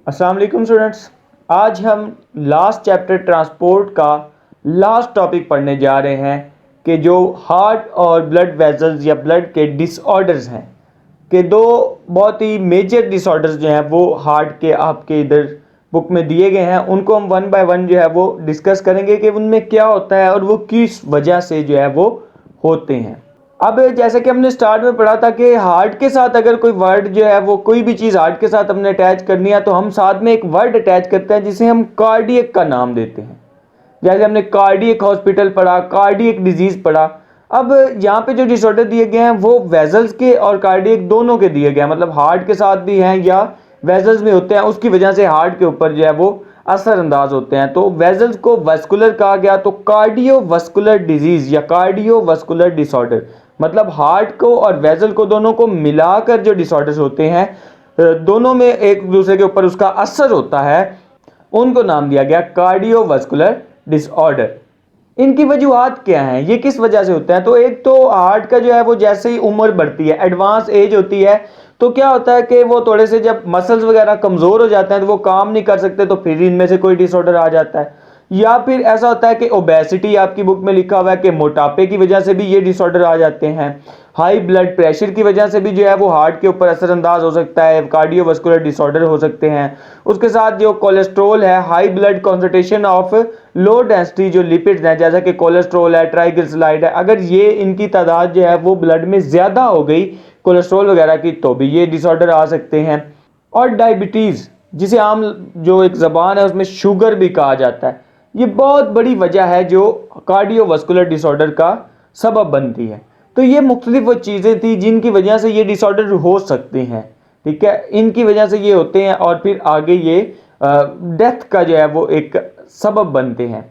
अस्सलाम वालेकुम स्टूडेंट्स। आज हम लास्ट चैप्टर ट्रांसपोर्ट का लास्ट टॉपिक पढ़ने जा रहे हैं कि जो हार्ट और ब्लड वेजल्स या ब्लड के डिसऑर्डर्स हैं कि दो बहुत ही मेजर डिसऑर्डर्स जो हैं वो हार्ट के आपके इधर बुक में दिए गए हैं। उनको हम वन बाय वन जो है वो डिस्कस करेंगे कि उनमें क्या होता है और वो किस वजह से जो है वो होते हैं। अब जैसे कि हमने स्टार्ट में पढ़ा था कि हार्ट के साथ अगर कोई वर्ड जो है वो कोई भी चीज़ हार्ट के साथ हमने अटैच करनी है तो हम साथ में एक वर्ड अटैच करते हैं जिसे हम कार्डियक का नाम देते हैं। जैसे हमने कार्डियक हॉस्पिटल पढ़ा, कार्डियक डिजीज पढ़ा। अब यहाँ पे जो डिसऑर्डर दिए गए हैं वो वेजल्स के और कार्डियक दोनों के दिए गए हैं, मतलब हार्ट के साथ भी हैं या वेजल्स में होते हैं, उसकी वजह से हार्ट के ऊपर जो है वो असरअंदाज होते हैं। तो वेजल्स को वस्कुलर कहा गया, तो कार्डियोवस्कुलर डिजीज या कार्डियोवस्कुलर डिसऑर्डर मतलब हार्ट को और वेजल को दोनों को मिलाकर जो डिसऑर्डर्स होते हैं, दोनों में एक दूसरे के ऊपर उसका असर होता है, उनको नाम दिया गया कार्डियोवस्कुलर डिसऑर्डर। इनकी वजूहत क्या हैं, ये किस वजह से होते हैं? तो एक तो हार्ट का जो है वो जैसे ही उम्र बढ़ती है, एडवांस एज होती है, तो क्या होता है कि वो थोड़े से जब मसल्स वगैरह कमज़ोर हो जाते हैं तो वो काम नहीं कर सकते, तो फिर इनमें से कोई डिसऑर्डर आ जाता है। या फिर ऐसा होता है कि ओबेसिटी, आपकी बुक में लिखा हुआ है कि मोटापे की वजह से भी ये डिसऑर्डर आ जाते हैं। हाई ब्लड प्रेशर की वजह से भी जो है वो हार्ट के ऊपर असरअंदाज हो सकता है, कार्डियोवास्कुलर डिसऑर्डर हो सकते हैं। उसके साथ जो कोलेस्ट्रोल है, high blood concentration of low density जो लिपिड्स हैं जैसा कि कोलेस्ट्रोल है, ट्राइग्लिसराइड है, अगर ये इनकी तादाद जो है वो ब्लड में ज़्यादा हो गई कोलेस्ट्रोल वगैरह की, तो भी ये डिसऑर्डर आ सकते हैं। और डायबिटीज़, जिसे आम जो एक ज़बान है उसमें शुगर भी कहा जाता है, ये बहुत बड़ी वजह है जो कार्डियोवास्कुलर डिसऑर्डर का सबब बनती है। तो ये मुख्तलिफ वो चीज़ें थी जिनकी वजह से ये डिसऑर्डर हो सकते हैं, ठीक है, इनकी वजह से ये होते हैं और फिर आगे ये डेथ का जो है वो एक सबब बनते हैं।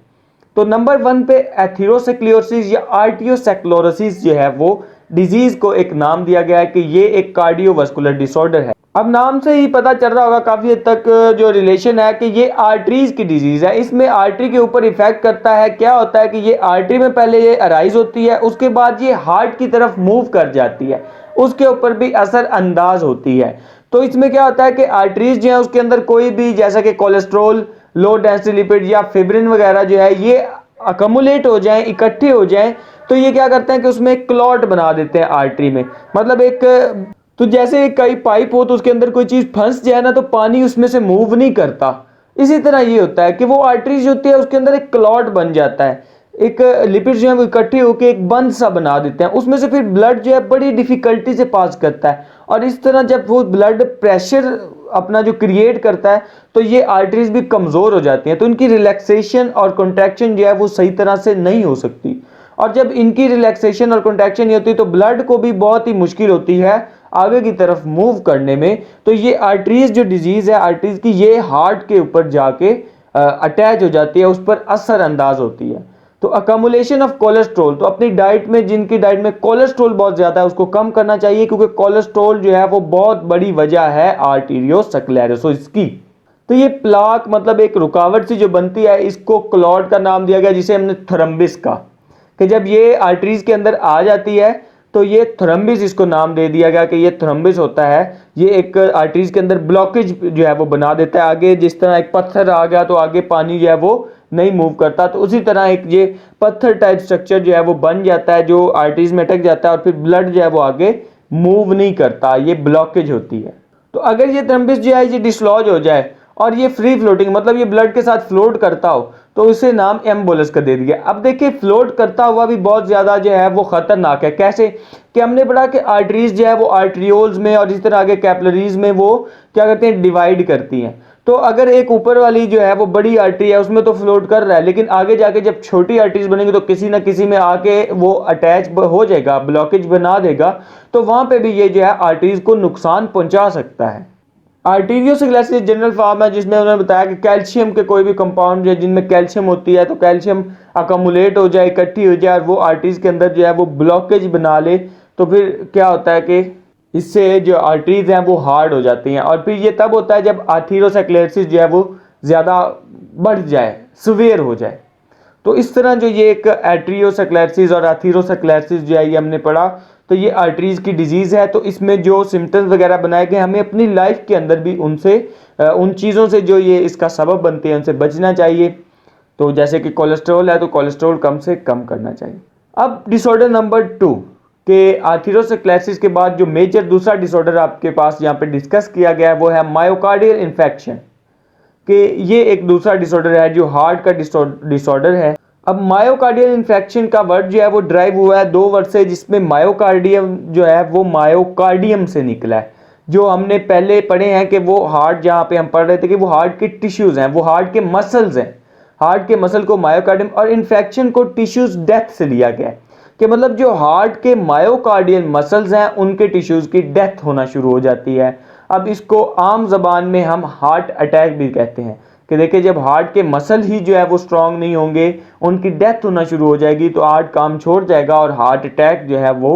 तो नंबर 1 पे एथेरोस्क्लेरोसिस या आर्टियोस्क्लेरोसिस जो है वो डिजीज को एक नाम दिया गया है कि ये एक कार्डियोवास्कुलर डिसऑर्डर है। अब नाम से ही पता चल रहा होगा काफी हद तक जो रिलेशन है कि ये आर्टरीज की डिजीज है। इसमें आर्टरी के ऊपर इफेक्ट करता है। क्या होता है कि ये आर्टरी में पहले ये अराइज होती है, उसके बाद ये हार्ट की तरफ मूव कर जाती है, उसके ऊपर भी असर अंदाज होती है। तो इसमें क्या होता है कि आर्टरीज जो है उसके अंदर कोई भी, जैसा कि कोलेस्ट्रोल, लो डेंसिटी लिपिड या फिब्रिन वगैरह जो है ये अकमुलेट हो जाएं, इकट्ठे हो जाएं, तो ये क्या करते हैं कि उसमें क्लॉट बना देते हैं आर्टरी में। मतलब एक, तो जैसे कई पाइप हो तो उसके अंदर कोई चीज फंस जाए ना तो पानी उसमें से मूव नहीं करता, इसी तरह ये होता है कि वो आर्टरीज होती है उसके अंदर एक क्लॉट बन जाता है, एक लिपिड्स जो है वो इकट्ठे होकर एक बंद सा बना देते हैं, उसमें से फिर ब्लड जो है बड़ी डिफिकल्टी से पास करता है। और इस तरह जब वो ब्लड प्रेशर अपना जो क्रिएट करता है तो ये आर्टरीज भी कमज़ोर हो जाती हैं, तो इनकी रिलैक्सेशन और कॉन्ट्रैक्शन जो है वो सही तरह से नहीं हो सकती। और जब इनकी रिलैक्सेशन और कॉन्ट्रैक्शन नहीं होती तो ब्लड को भी बहुत ही मुश्किल होती है आगे की तरफ मूव करने में। तो ये आर्टरीज जो डिजीज है आर्टरीज की, ये हार्ट के ऊपर जाके अटैच हो जाती है, उस पर असर अंदाज होती है। तो अकमुलेशन ऑफ कोलेस्ट्रोल, तो अपनी डाइट में, जिनकी डाइट में कोलेस्ट्रोल बहुत ज्यादा है उसको कम करना चाहिए, क्योंकि कोलेस्ट्रोल जो है वो बहुत बड़ी वजह है आर्टीरियोस्क्लेरोसिस की। तो ये प्लाक मतलब एक रुकावट सी जो बनती है, इसको क्लॉट का नाम दिया गया, जिसे हमने थ्रोम्बिस का, कि जब ये आर्टरीज के अंदर आ जाती है तो ये थ्रोम्बिस, इसको नाम दे दिया गया कि ये थ्रोम्बिस होता है। ये एक आर्टरीज के अंदर ब्लॉकेज जो है वो बना देता है। आगे जिस तरह एक पत्थर आ गया तो आगे पानी जो है वो नहीं मूव करता, तो उसी तरह एक ये पत्थर टाइप स्ट्रक्चर जो है वो बन जाता है जो आर्टरीज में अटक जाता है और फिर ब्लड जो है वो आगे मूव नहीं करता, ये ब्लॉकेज होती है। तो अगर ये थ्रोम्बिस जो है ये डिसलॉज हो जाए और ये फ्री फ्लोटिंग मतलब ये ब्लड के साथ फ्लोट करता हो तो उसे नाम एम्बोलस का दे दिया। अब देखिए फ्लोट करता हुआ भी बहुत ज्यादा जो है वो खतरनाक है। कैसे कि हमने पढ़ा कि आर्टरीज जो है वो आर्ट्रियोल्स में और इस तरह आगे कैपिलरीज में वो क्या करते हैं, डिवाइड करती हैं। तो अगर एक ऊपर वाली जो है वो बड़ी आर्टरी है उसमें तो फ्लोट कर रहा है, लेकिन आगे जाके जब छोटी आर्टरीज बनेंगी तो किसी ना किसी में आके वो अटैच हो जाएगा, ब्लॉकेज बना देगा, तो वहां पे भी ये जो है आर्टरीज को नुकसान पहुंचा सकता है। आर्टीरियोस्क्लेरोसिस जनरल फॉर्म है जिसमें उन्होंने बताया कि कैल्शियम के कोई भी कंपाउंड है जिनमें कैल्शियम होती है तो कैल्शियम अकमुलेट हो जाए, इकट्ठी हो जाए और वो आर्टरीज के अंदर जो है वो ब्लॉकेज बना ले, तो फिर क्या होता है कि इससे जो आर्टरीज हैं वो हार्ड हो जाती हैं। और फिर ये तब होता है जब आर्थेरोस्क्लेरोसिस जो है वो ज़्यादा बढ़ जाए, सीवियर हो जाए। तो इस तरह जो ये एक एट्रियोस्क्लेरोसिस और आर्थेरोस्क्लेरोसिस जो है ये हमने पढ़ा। तो ये आर्टरीज़ की डिजीज़ है। तो इसमें जो सिम्टम्स वगैरह बनाए गए, हमें अपनी लाइफ के अंदर भी उनसे उन चीज़ों से जो ये इसका सबब बनती है उनसे बचना चाहिए। तो जैसे कि कोलेस्ट्रॉल है तो कोलेस्ट्रॉल कम से कम करना चाहिए। अब डिसऑर्डर नंबर 2 के आर्थरोस्क्लेरोसिस के बाद जो मेजर दूसरा डिसऑर्डर आपके पास यहाँ पे डिस्कस किया गया है वो है मायोकार्डियल इन्फेक्शन, कि ये एक दूसरा डिसऑर्डर है जो हार्ट का डिसऑर्डर है। अब मायोकार्डियल इन्फेक्शन का वर्ड जो है वो ड्राइव हुआ है 2 वर्ड से, जिसमें मायोकार्डियम जो है वो मायोकार्डियम से निकला है। जो हमने पहले पढ़े हैं कि वो हार्ट, जहाँ पे हम पढ़ रहे थे कि वो हार्ट के टिश्यूज़ हैं, वो हार्ट के मसल्स हैं, हार्ट के मसल को मायोकार्डियम, और इन्फेक्शन को टिश्यूज़ डेथ से लिया गया है कि मतलब जो हार्ट के मायोकार्डियल मसल्स हैं उनके टिश्यूज़ की डेथ होना शुरू हो जाती है। अब इसको आम ज़बान में हम हार्ट अटैक भी कहते हैं कि देखिए जब हार्ट के मसल ही जो है वो स्ट्रांग नहीं होंगे, उनकी डेथ होना शुरू हो जाएगी तो हार्ट काम छोड़ जाएगा और हार्ट अटैक जो है वो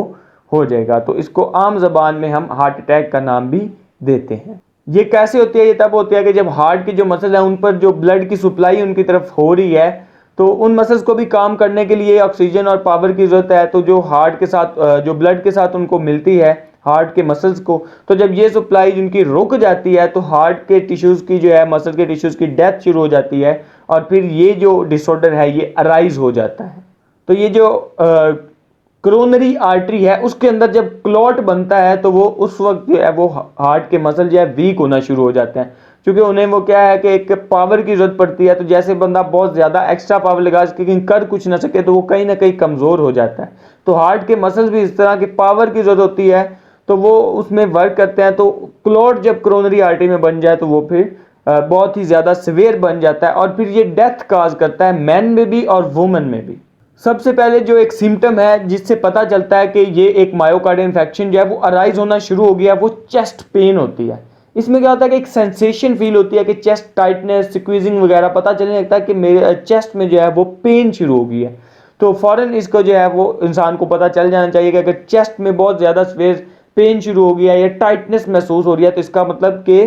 हो जाएगा। तो इसको आम ज़बान में हम हार्ट अटैक का नाम भी देते हैं। ये कैसे होती है? ये तब होती है कि जब हार्ट के जो मसल हैं उन पर जो ब्लड की सप्लाई उनकी तरफ हो रही है, तो उन मसल्स को भी काम करने के लिए ऑक्सीजन और पावर की ज़रूरत है। तो जो हार्ट के साथ जो ब्लड के साथ उनको मिलती है हार्ट के मसल्स को, तो जब ये सप्लाई जिनकी रुक जाती है तो हार्ट के टिश्यूज़ की जो है, मसल के टिश्यूज़ की डेथ शुरू हो जाती है और फिर ये जो डिसऑर्डर है ये अराइज हो जाता है। तो ये जो कोरोनरी आर्टरी है उसके अंदर जब क्लॉट बनता है तो वो उस वक्त जो है वो हार्ट के मसल जो है वीक होना शुरू हो जाते हैं, क्योंकि उन्हें वो क्या है कि एक पावर की ज़रूरत पड़ती है। तो जैसे बंदा बहुत ज़्यादा एक्स्ट्रा पावर लगा सके कर कुछ ना सके तो वो कहीं ना कहीं कमज़ोर हो जाता है। तो हार्ट के मसल्स भी इस तरह की पावर की ज़रूरत होती है तो वो उसमें वर्क करते हैं। तो क्लॉट जब कोरोनरी आर्टरी में बन जाए तो वो फिर बहुत ही ज़्यादा सिवियर बन जाता है और फिर ये डेथ काज करता है मैन में भी और वुमेन में भी। सबसे पहले जो एक सिम्टम है जिससे पता चलता है कि ये एक मायोकार्डियल इन्फेक्शन जो है वो अराइज होना शुरू हो गया, वो चेस्ट पेन होती है। इसमें क्या होता है कि एक सेंसेशन फील होती है कि चेस्ट टाइटनेस, स्क्वीजिंग वगैरह, पता चलने लगता है कि मेरे चेस्ट में जो है वो पेन शुरू हो गई है। तो फ़ौरन इसको जो है वो इंसान को पता चल जाना चाहिए कि अगर चेस्ट में बहुत ज़्यादा स्पेस पेन शुरू हो गया या टाइटनेस महसूस हो रही है तो इसका मतलब कि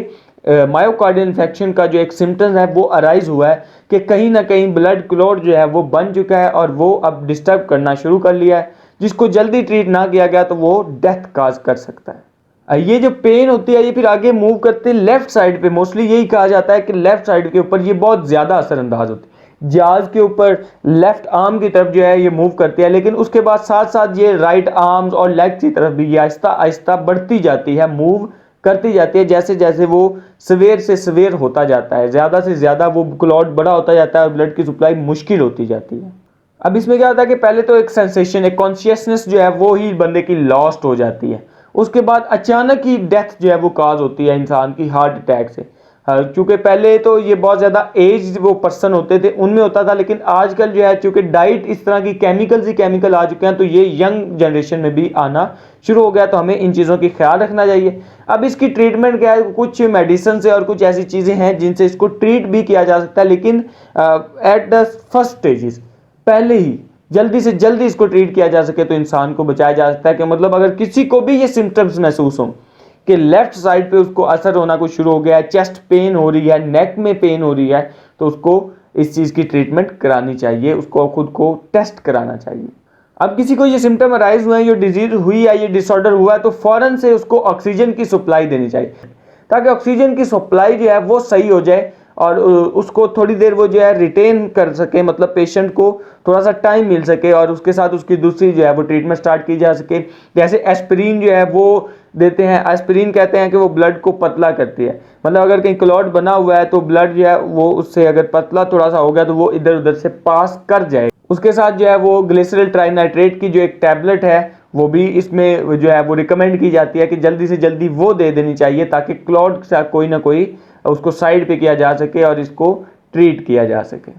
मायोकार्डियल इन्फेक्शन का जो एक सिम्टम्स है वो अराइज हुआ है कि कहीं ना कहीं ब्लड क्लॉट जो है वो बन चुका है और वो अब डिस्टर्ब करना शुरू कर लिया है, जिसको जल्दी ट्रीट ना किया गया तो वो डेथ काज कर सकता है। ये जो पेन होती है ये फिर आगे मूव करते लेफ्ट साइड पे, मोस्टली यही कहा जाता है कि लेफ्ट साइड के ऊपर ये बहुत ज़्यादा असरअंदाज होती है, जाज के ऊपर लेफ्ट आर्म की तरफ जो है ये मूव करती है, लेकिन उसके बाद साथ साथ ये राइट आर्म्स और लेग की तरफ भी ये आहिस्ता आहिस्ता बढ़ती जाती है, मूव करती जाती है। जैसे जैसे वो सवेर से सवेर होता जाता है, ज़्यादा से ज़्यादा वो क्लॉट बड़ा होता जाता है और ब्लड की सप्लाई मुश्किल होती जाती है। अब इसमें क्या होता है कि पहले तो एक सेंसेशन, एक कॉन्शियसनेस जो है वो ही बंदे की लॉस्ट हो जाती है। उसके बाद अचानक ही डेथ जो है वो काज होती है इंसान की हार्ट अटैक से। चूँकि पहले तो ये बहुत ज़्यादा एज वो पर्सन होते थे उनमें होता था, लेकिन आजकल जो है चूँकि डाइट इस तरह की केमिकल्स ही केमिकल आ चुके हैं तो ये यंग जनरेशन में भी आना शुरू हो गया। तो हमें इन चीज़ों की ख्याल रखना चाहिए। अब इसकी ट्रीटमेंट क्या है? कुछ मेडिसिन से और कुछ ऐसी चीज़ें हैं जिनसे इसको ट्रीट भी किया जा सकता है, लेकिन एट द फर्स्ट स्टेजेस, पहले ही जल्दी से जल्दी इसको ट्रीट किया जा सके तो इंसान को बचाया जा सकता है। कि मतलब अगर किसी को भी ये सिम्टम्स महसूस हों कि लेफ्ट साइड पे उसको असर होना कुछ शुरू हो गया है, चेस्ट पेन हो रही है, नेक में पेन हो रही है, तो उसको इस चीज़ की ट्रीटमेंट करानी चाहिए, उसको खुद को टेस्ट कराना चाहिए। अब किसी को ये सिम्टम अराइज हुए हैं, ये डिजीज हुई है, ये डिसऑर्डर हुआ है, तो फ़ौरन से उसको ऑक्सीजन की सप्लाई देनी चाहिए ताकि ऑक्सीजन की सप्लाई जो है वो सही हो जाए और उसको थोड़ी देर वो जो है रिटेन कर सके, मतलब पेशेंट को थोड़ा सा टाइम मिल सके और उसके साथ उसकी दूसरी जो है वो ट्रीटमेंट स्टार्ट की जा सके। जैसे एस्पिरिन जो है वो देते हैं। एस्पिरिन कहते हैं कि वो ब्लड को पतला करती है, मतलब अगर कहीं क्लॉट बना हुआ है तो ब्लड जो है वो उससे अगर पतला थोड़ा सा हो गया तो वो इधर उधर से पास कर जाए। उसके साथ जो है वो ग्लिसरॉल ट्राइनाइट्रेट की जो एक टैबलेट है वो भी इसमें जो है वो रिकमेंड की जाती है कि जल्दी से जल्दी वो दे देनी चाहिए ताकि क्लॉट से कोई ना कोई उसको साइड पे किया जा सके और इसको ट्रीट किया जा सके।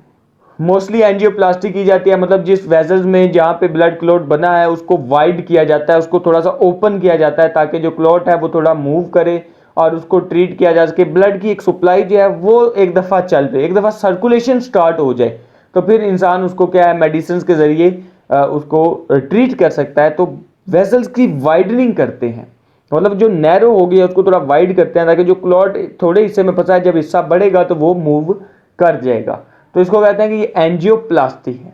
मोस्टली एंजियोप्लास्टी की जाती है, मतलब जिस वेजल्स में जहाँ पे ब्लड क्लॉट बना है उसको वाइड किया जाता है, उसको थोड़ा सा ओपन किया जाता है ताकि जो क्लॉट है वो थोड़ा मूव करे और उसको ट्रीट किया जा सके। ब्लड की एक सप्लाई जो है वो एक दफ़ा चल रही, एक दफ़ा सर्कुलेशन स्टार्ट हो जाए तो फिर इंसान उसको क्या है मेडिसिन के ज़रिए उसको ट्रीट कर सकता है। तो वेजल्स की वाइडनिंग करते हैं, मतलब जो नैरो हो गया उसको थोड़ा वाइड करते हैं ताकि जो क्लॉट थोड़े हिस्से में फंसा है जब हिस्सा बढ़ेगा तो वो मूव कर जाएगा। तो इसको कहते हैं कि ये एंजियोप्लास्टी है।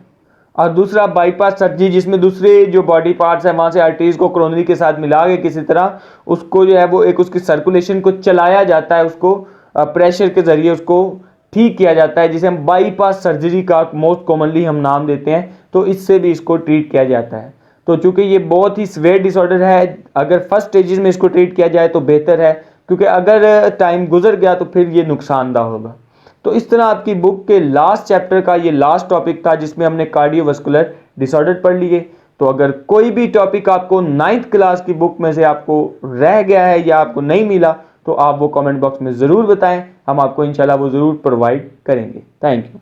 और दूसरा बाईपास सर्जरी, जिसमें दूसरे जो बॉडी पार्ट्स हैं वहाँ से आर्टरीज को कोरोनरी के साथ मिला के किसी तरह उसको जो है वो एक उसकी सर्कुलेशन को चलाया जाता है, उसको प्रेशर के ज़रिए उसको ठीक किया जाता है, जिसे हम बाईपास सर्जरी का मोस्ट कॉमनली हम नाम देते हैं। तो इससे भी इसको ट्रीट किया जाता है। तो चूंकि ये बहुत ही सीवियर डिसऑर्डर है, अगर फर्स्ट स्टेजेस में इसको ट्रीट किया जाए तो बेहतर है, क्योंकि अगर टाइम गुजर गया तो फिर ये नुकसानदा होगा। तो इस तरह आपकी बुक के लास्ट चैप्टर का ये लास्ट टॉपिक था, जिसमें हमने कार्डियोवास्कुलर डिसऑर्डर पढ़ लिए। तो अगर कोई भी टॉपिक आपको 9th क्लास की बुक में से आपको रह गया है या आपको नहीं मिला, तो आप वो कमेंट बॉक्स में ज़रूर बताएं, हम आपको इंशाल्लाह वो ज़रूर प्रोवाइड करेंगे। Thank you.